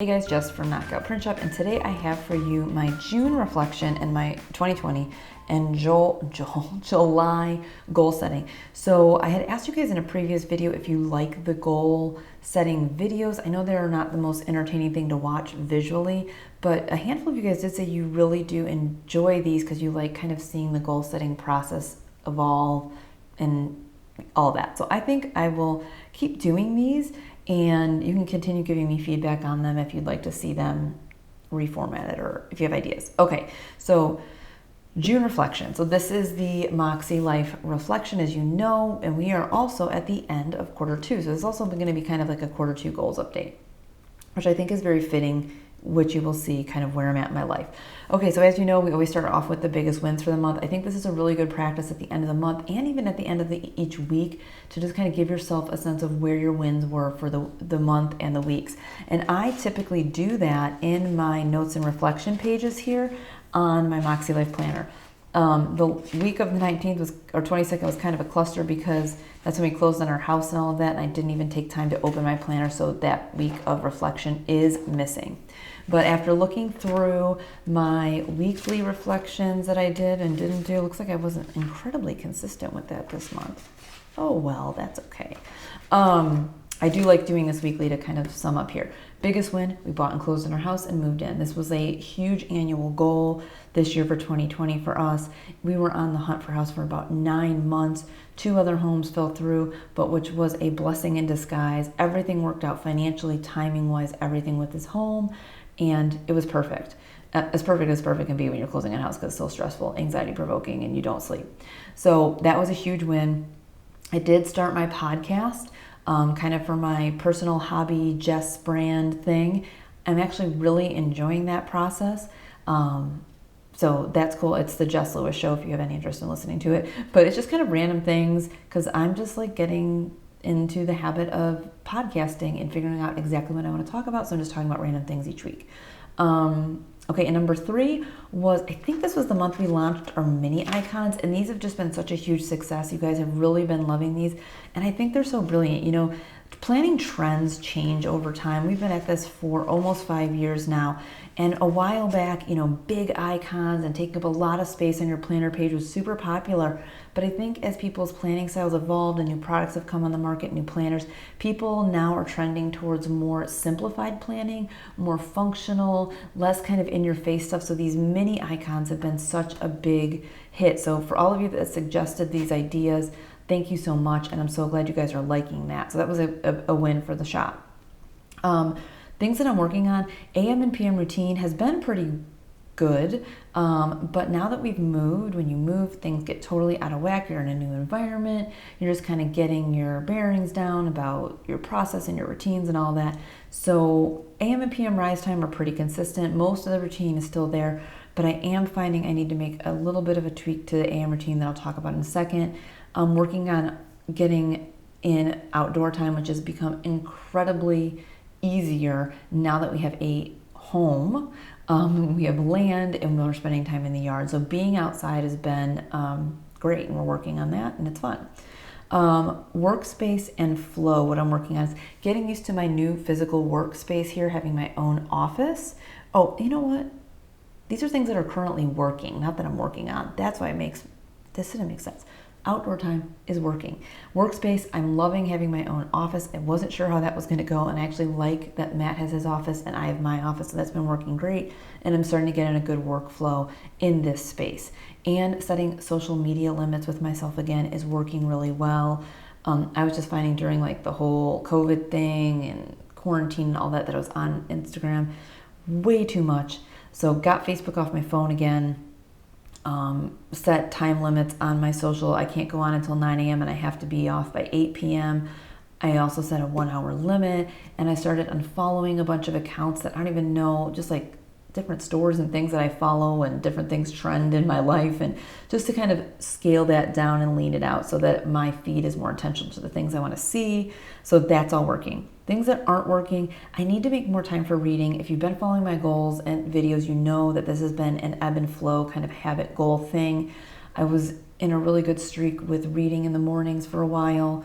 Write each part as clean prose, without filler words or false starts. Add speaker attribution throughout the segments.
Speaker 1: Hey guys, Jess from Knockout Print Shop, and today I have for you my June reflection and my 2020 and July goal setting. So I had asked you guys in a previous video if you like the goal setting videos. I know they're not the most entertaining thing to watch visually, but a handful of you guys did say you really do enjoy these because you like kind of seeing the goal setting process evolve and all that. So I think I will keep doing these, and you can continue giving me feedback on them if you'd like to see them reformatted or if you have ideas. Okay, so June reflection. So this is the Makse Life reflection, as you know, and we are also at the end of quarter two. So this is also going to be kind of like a quarter two goals update, which I think is very fitting, which you will see kind of where I'm at in my life. Okay, so as you know, we always start off with the biggest wins for the month. I think this is a really good practice at the end of the month and even at the end of each week to just kind of give yourself a sense of where your wins were for the month and the weeks. And I typically do that in my notes and reflection pages here on my Makse Life planner. The week of the 19th or 22nd was kind of a cluster because that's when we closed on our house and all of that, and I didn't even take time to open my planner, so that week of reflection is missing. But after looking through my weekly reflections that I did and didn't do, looks like I wasn't incredibly consistent with that this month. Oh well, that's okay. I do like doing this weekly to kind of sum up here. Biggest win, we bought and closed on our house and moved in. This was a huge annual goal this year for 2020 for us. We were on the hunt for a house for about 9 months. 2 other homes fell through, but which was a blessing in disguise. Everything worked out financially, timing-wise, everything with this home, and it was perfect. As perfect can be when you're closing a house because it's so stressful, anxiety-provoking, and you don't sleep. So that was a huge win. I did start my podcast, kind of for my personal hobby, Jess brand thing. I'm actually really enjoying that process. So that's cool. It's the Jess Lewis Show if you have any interest in listening to it. But it's just kind of random things because I'm just like getting into the habit of podcasting and figuring out exactly what I want to talk about. So I'm just talking about random things each week. Okay, and number 3 was, I think this was the month we launched our mini icons, and these have just been such a huge success. You guys have really been loving these, and I think they're so brilliant. You know, planning trends change over time. We've been at this for almost 5 years now, and a while back, you know, big icons and taking up a lot of space on your planner page was super popular. But I think as people's planning styles evolved and new products have come on the market, new planners, people now are trending towards more simplified planning, more functional, less kind of in-your-face stuff. So these mini icons have been such a big hit. So for all of you that suggested these ideas, thank you so much, and I'm so glad you guys are liking that. So that was a win for the shop. Things that I'm working on, AM and PM routine has been pretty good, but now that we've moved, when you move, things get totally out of whack. You're in a new environment. You're just kind of getting your bearings down about your process and your routines and all that. So AM and PM rise time are pretty consistent. Most of the routine is still there, but I am finding I need to make a little bit of a tweak to the AM routine that I'll talk about in a second. I'm working on getting in outdoor time, which has become incredibly easier now that we have a home. We have land and we're spending time in the yard. So being outside has been great, and we're working on that, and it's fun. Workspace and flow, what I'm working on is getting used to my new physical workspace here, having my own office. Oh, you know what? These are things that are currently working, not that I'm working on. That's why this didn't make sense. Outdoor time is working. Workspace, I'm loving having my own office. I wasn't sure how that was going to go, and I actually like that Matt has his office and I have my office, so that's been working great, and I'm starting to get in a good workflow in this space. And setting social media limits with myself again is working really well. I was just finding during like the whole COVID thing and quarantine and all that I was on Instagram way too much. So got Facebook off my phone again. Set time limits on my social. I can't go on until 9 a.m. and I have to be off by 8 p.m. I also set a 1-hour limit, and I started unfollowing a bunch of accounts that I don't even know, just like different stores and things that I follow and different things trend in my life, and just to kind of scale that down and lean it out so that my feed is more intentional to the things I want to see. So that's all working. Things that aren't working, I need to make more time for reading. If you've been following my goals and videos, you know that this has been an ebb and flow kind of habit goal thing. I was in a really good streak with reading in the mornings for a while.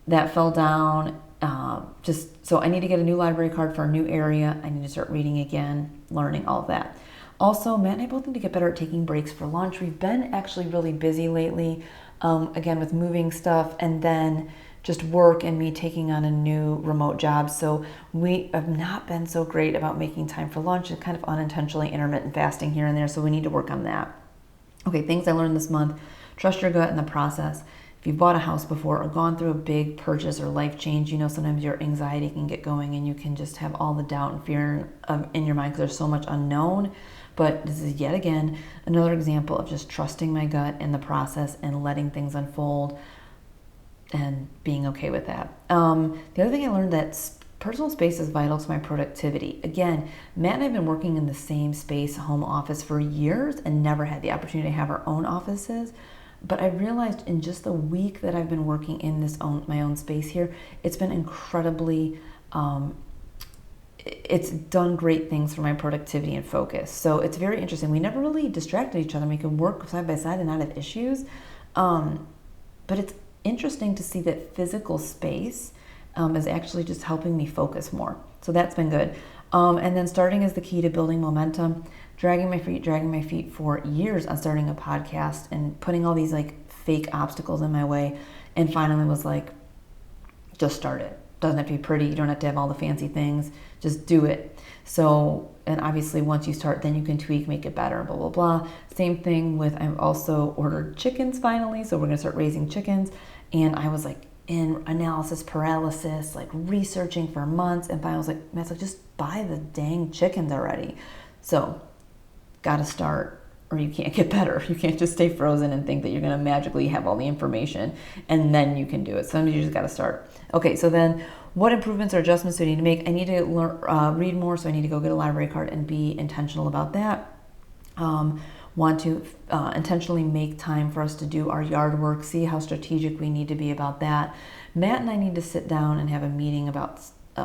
Speaker 1: That fell down. So I need to get a new library card for a new area. I need to start reading again, learning all of that. Also, Matt and I both need to get better at taking breaks for lunch. We've been actually really busy lately, again, with moving stuff and then just work and me taking on a new remote job. So we have not been so great about making time for lunch and kind of unintentionally intermittent fasting here and there. So we need to work on that. Okay, things I learned this month. Trust your gut in the process. If you've bought a house before or gone through a big purchase or life change, you know sometimes your anxiety can get going and you can just have all the doubt and fear in your mind because there's so much unknown. But this is yet again another example of just trusting my gut in the process and letting things unfold and being okay with that. The other thing I learned that personal space is vital to my productivity. Again, Matt and I have been working in the same space, home office, for years and never had the opportunity to have our own offices. But I realized in just the week that I've been working in my own space here, it's been incredibly, it's done great things for my productivity and focus. So it's very interesting. We never really distracted each other. We could work side by side and not have issues. But it's interesting to see that physical space is actually just helping me focus more. So that's been good. And then starting is the key to building momentum. Dragging my feet for years on starting a podcast and putting all these like fake obstacles in my way. And finally was like, just start it. Doesn't have to be pretty. You don't have to have all the fancy things. Just do it. So, and obviously once you start, then you can tweak, make it better, blah, blah, blah. Same thing with, I've also ordered chickens finally. So we're going to start raising chickens. And I was like in analysis paralysis, like researching for months. And finally I was like, Matt's like, just buy the dang chickens already. So got to start, or you can't get better. You can't just stay frozen and think that you're going to magically have all the information and then you can do it. Sometimes you just got to start. Okay, so then what improvements or adjustments do I need to make? I need to read more, so I need to go get a library card and be intentional about that. Want to intentionally make time for us to do our yard work, see how strategic we need to be about that. Matt and I need to sit down and have a meeting about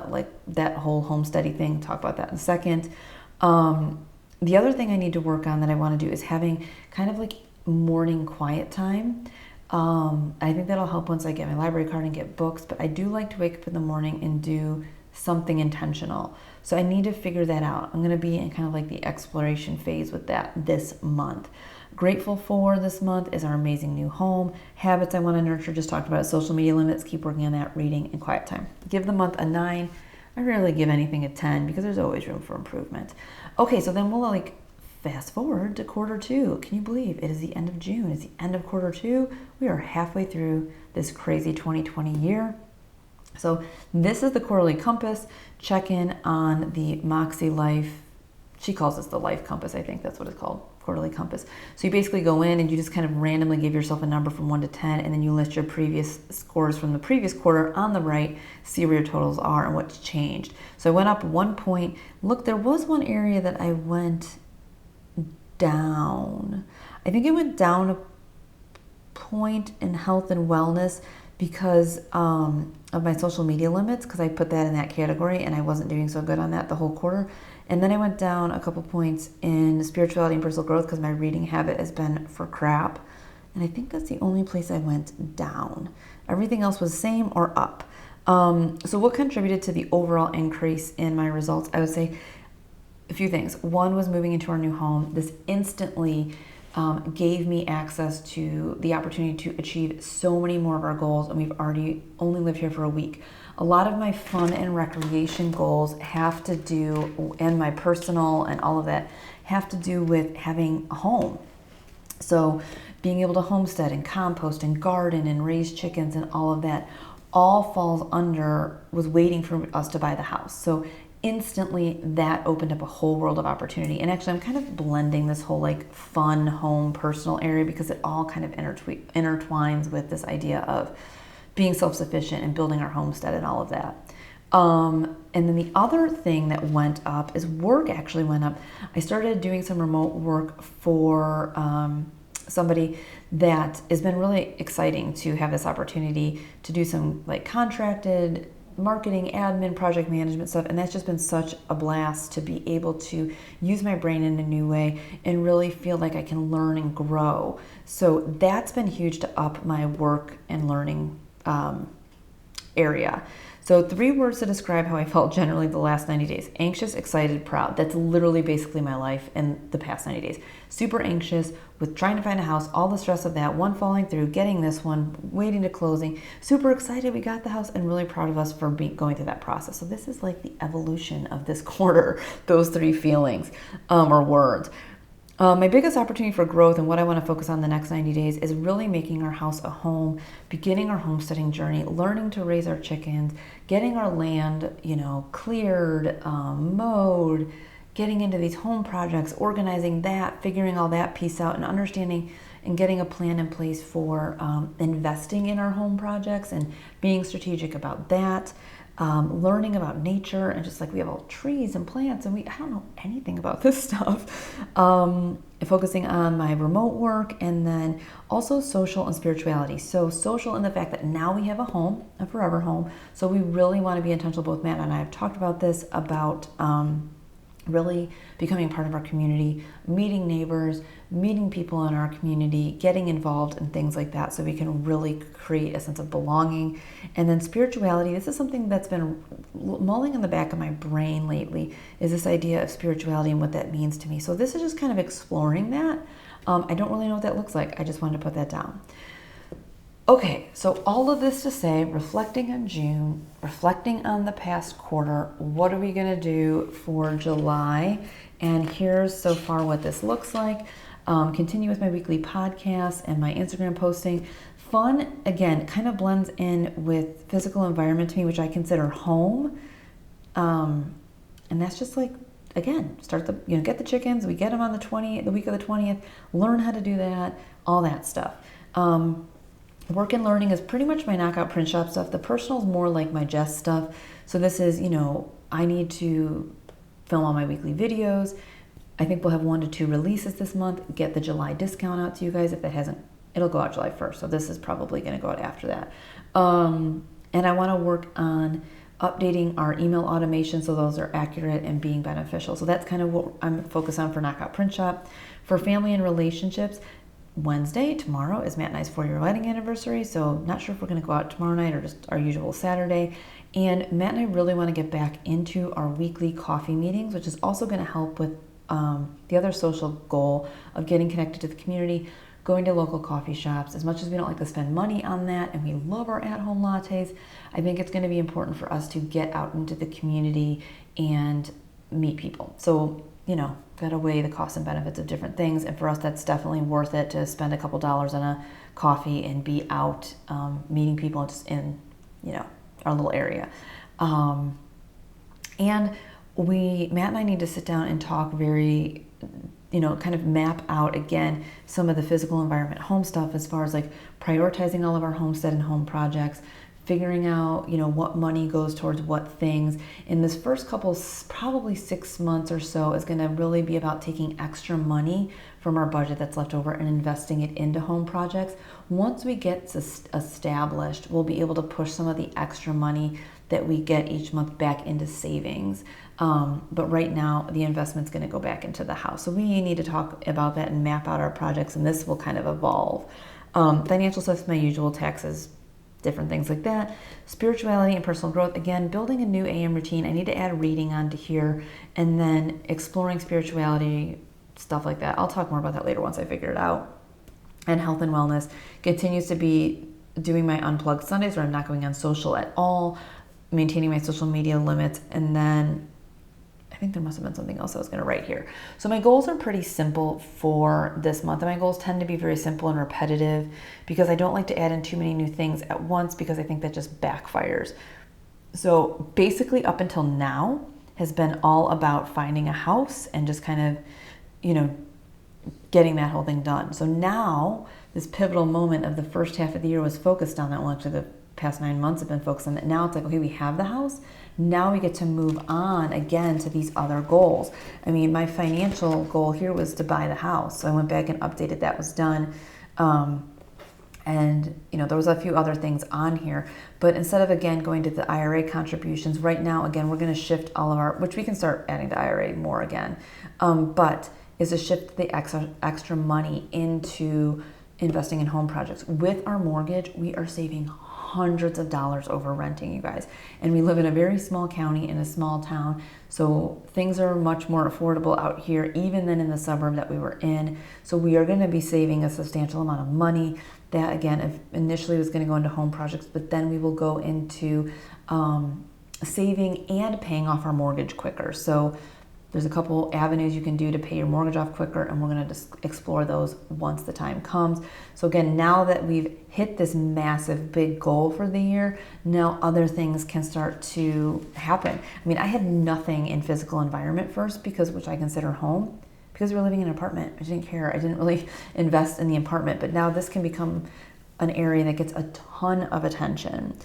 Speaker 1: like that whole homesteading thing. Talk about that in a second. The other thing I need to work on that I want to do is having kind of like morning quiet time. I think that'll help once I get my library card and get books, but I do like to wake up in the morning and do something intentional. So I need to figure that out. I'm going to be in kind of like the exploration phase with that this month. Grateful for this month is our amazing new home. Habits I want to nurture, just talked about it. Social media limits, keep working on that. Reading and quiet time. Give the month a 9. I rarely give anything a 10 because there's always room for improvement. Okay, so then we'll like fast forward to quarter 2. Can you believe it is the end of June? It's the end of quarter 2. We are halfway through this crazy 2020 year. So this is the quarterly compass. Check in on the Makse life. She calls this the life compass. I think that's what it's called, quarterly compass. So you basically go in and you just kind of randomly give yourself a number from 1 to 10, and then you list your previous scores from the previous quarter on the right, see where your totals are and what's changed. So I went up 1 point. Look, there was one area that I went down. I think it went down a point in health and wellness because of my social media limits, because I put that in that category and I wasn't doing so good on that the whole quarter. And then I went down a couple points in spirituality and personal growth because my reading habit has been for crap. And I think that's the only place I went down. Everything else was same or up. So what contributed to the overall increase in my results? I would say a few things. One was moving into our new home. This instantly gave me access to the opportunity to achieve so many more of our goals, and we've already only lived here for a week. A lot of my fun and recreation goals have to do, and my personal and all of that, have to do with having a home. So being able to homestead and compost and garden and raise chickens and all of that all falls under, was waiting for us to buy the house. So instantly that opened up a whole world of opportunity. And actually I'm kind of blending this whole like fun home personal area because it all kind of intertwines with this idea of being self-sufficient and building our homestead and all of that. And then the other thing that went up is work actually went up. I started doing some remote work for somebody that has been really exciting to have this opportunity to do some like contracted marketing, admin, project management stuff, and that's just been such a blast to be able to use my brain in a new way and really feel like I can learn and grow. So that's been huge to up my work and learning area. So 3 words to describe how I felt generally the last 90 days. Anxious, excited, proud. That's literally basically my life in the past 90 days. Super anxious with trying to find a house, all the stress of that, one falling through, getting this one, waiting to closing. Super excited we got the house, and really proud of us for going through that process. So this is like the evolution of this quarter, those 3 feelings or words. My biggest opportunity for growth and what I want to focus on the next 90 days is really making our house a home, beginning our homesteading journey, learning to raise our chickens, getting our land, cleared, mowed, getting into these home projects, organizing that, figuring all that piece out, and understanding and getting a plan in place for investing in our home projects and being strategic about that. Learning about nature, and just like we have all trees and plants, and I don't know anything about this stuff. Focusing on my remote work, and then also social and spirituality. So social in the fact that now we have a home, a forever home. So we really want to be intentional. Both Matt and I have talked about this, about really becoming part of our community, meeting neighbors, meeting people in our community, getting involved in things like that so we can really create a sense of belonging. And then spirituality, this is something that's been mulling in the back of my brain lately, is this idea of spirituality and what that means to me. So this is just kind of exploring that. I don't really know what that looks like. I just wanted to put that down. Okay, so all of this to say, reflecting on June, reflecting on the past quarter, what are we going to do for July? And here's so far what this looks like. Continue with my weekly podcast and my Instagram posting. Fun, again, kind of blends in with physical environment to me, which I consider home. And that's just like, again, get the chickens. We get them on the week of the 20th, learn how to do that, all that stuff. Work and learning is pretty much my knockout print shop stuff. The personal is more like my Jess stuff. So this is, I need to film all my weekly videos. I think we'll have 1 to 2 releases this month. Get the July discount out to you guys. If it hasn't, it'll go out July 1st. So this is probably going to go out after that. And I want to work on updating our email automation so those are accurate and being beneficial. So that's kind of what I'm focused on for Knockout Print Shop. For family and relationships, Wednesday, tomorrow, is Matt and I's 4-year wedding anniversary, so not sure if we're going to go out tomorrow night or just our usual Saturday. And Matt and I really want to get back into our weekly coffee meetings, which is also going to help with the other social goal of getting connected to the community, going to local coffee shops. As much as we don't like to spend money on that, and we love our at-home lattes, I think it's going to be important for us to get out into the community and meet people. So, got to weigh the costs and benefits of different things. And for us, that's definitely worth it to spend a couple dollars on a coffee and be out meeting people just in, our little area. And Matt and I need to sit down and talk very, kind of map out again some of the physical environment home stuff as far as like prioritizing all of our homestead and home projects, figuring out, what money goes towards what things. In this first couple, probably 6 months or so, is going to really be about taking extra money from our budget that's left over and investing it into home projects. Once we get established, we'll be able to push some of the extra money that we get each month back into savings. But right now, the investment's going to go back into the house. So we need to talk about that and map out our projects, and this will kind of evolve. Financial stuff, my usual, taxes, different things like that. Spirituality and personal growth, again, building a new AM routine. I need to add reading onto here, and then exploring spirituality, stuff like that. I'll talk more about that later once I figure it out. And health and wellness continues to be doing my unplugged Sundays where I'm not going on social at all, maintaining my social media limits, and then I think there must have been something else I was going to write here. So my goals are pretty simple for this month. And my goals tend to be very simple and repetitive because I don't like to add in too many new things at once because I think that just backfires. So basically up until now has been all about finding a house and just kind of, getting that whole thing done. So now this pivotal moment of the first half of the year was focused on that. Well, actually the past 9 months have been focused on that. Now it's like, okay, we have the house. Now we get to move on again to these other goals. I mean, my financial goal here was to buy the house. So I went back and updated that was done. And, there was a few other things on here. But instead of, again, going to the IRA contributions, right now, again, we're going to shift all of our, which we can start adding to IRA more again, but is to shift the extra money into investing in home projects. With our mortgage, we are saving hundreds of dollars over renting, you guys. And we live in a very small county in a small town, so things are much more affordable out here even than in the suburb that we were in. So we are going to be saving a substantial amount of money. That again, initially was going to go into home projects, but then we will go into saving and paying off our mortgage quicker. So there's a couple avenues you can do to pay your mortgage off quicker, and we're going to explore those once the time comes. So again, now that we've hit this massive big goal for the year, now other things can start to happen. I mean, I had nothing in physical environment first, which I consider home, because we were living in an apartment. I didn't care. I didn't really invest in the apartment, but now this can become an area that gets a ton of attention.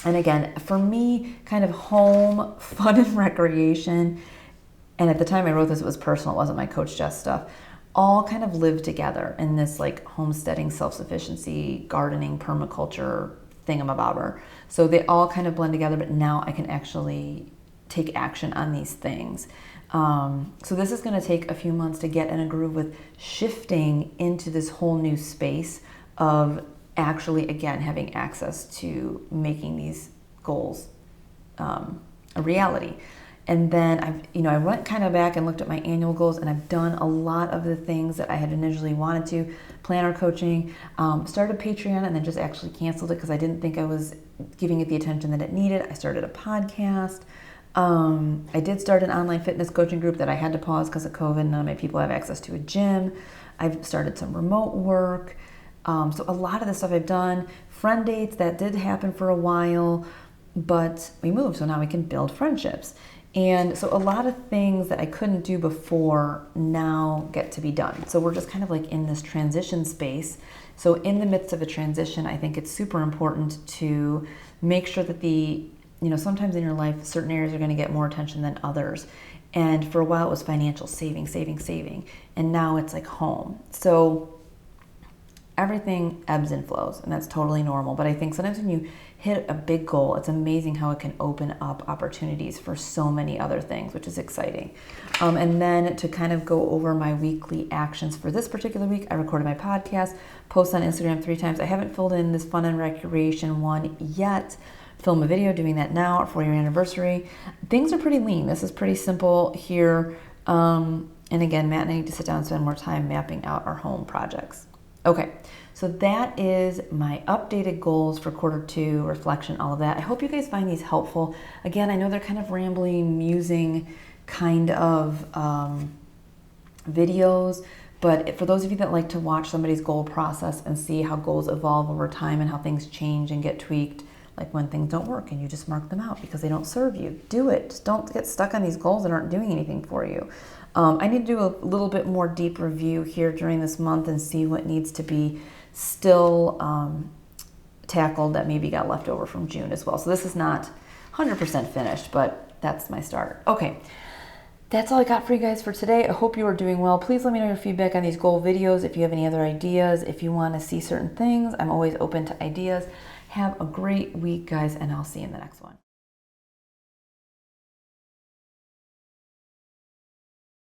Speaker 1: And again, for me, kind of home, fun and recreation, and at the time I wrote this, it was personal, it wasn't my Coach Jess stuff, all kind of live together in this like homesteading, self-sufficiency, gardening, permaculture thingamabobber. So they all kind of blend together, but now I can actually take action on these things. So this is going to take a few months to get in a groove with shifting into this whole new space of actually, again, having access to making these goals a reality. And then I went kind of back and looked at my annual goals, and I've done a lot of the things that I had initially wanted to. Planner coaching, started Patreon, and then just actually canceled it because I didn't think I was giving it the attention that it needed. I started a podcast. I did start an online fitness coaching group that I had to pause because of COVID. None of my people have access to a gym. I've started some remote work. So a lot of the stuff I've done, friend dates, that did happen for a while, but we moved, so now we can build friendships. And so a lot of things that I couldn't do before now get to be done. So we're just kind of like in this transition space. So in the midst of a transition, I think it's super important to make sure that sometimes in your life, certain areas are going to get more attention than others. And for a while it was financial saving. And now it's like home. So everything ebbs and flows, and that's totally normal. But I think sometimes when you hit a big goal, it's amazing how it can open up opportunities for so many other things, which is exciting. And then to kind of go over my weekly actions for this particular week, I recorded my podcast, post on Instagram 3 times. I haven't filled in this fun and recreation one yet. Film a video, doing that now, our 4-year anniversary. Things are pretty lean. This is pretty simple here. And again, Matt and I need to sit down and spend more time mapping out our home projects. Okay, so that is my updated goals for Q2, reflection, all of that. I hope you guys find these helpful. Again, I know they're kind of rambling, musing kind of videos, but for those of you that like to watch somebody's goal process and see how goals evolve over time and how things change and get tweaked, like when things don't work and you just mark them out because they don't serve you, do it. Just don't get stuck on these goals that aren't doing anything for you. I need to do a little bit more deep review here during this month and see what needs to be still tackled that maybe got left over from June as well. So this is not 100% finished, but that's my start. Okay, that's all I got for you guys for today. I hope you are doing well. Please let me know your feedback on these goal videos. If you have any other ideas, if you want to see certain things, I'm always open to ideas. Have a great week, guys, and I'll see you in the next one.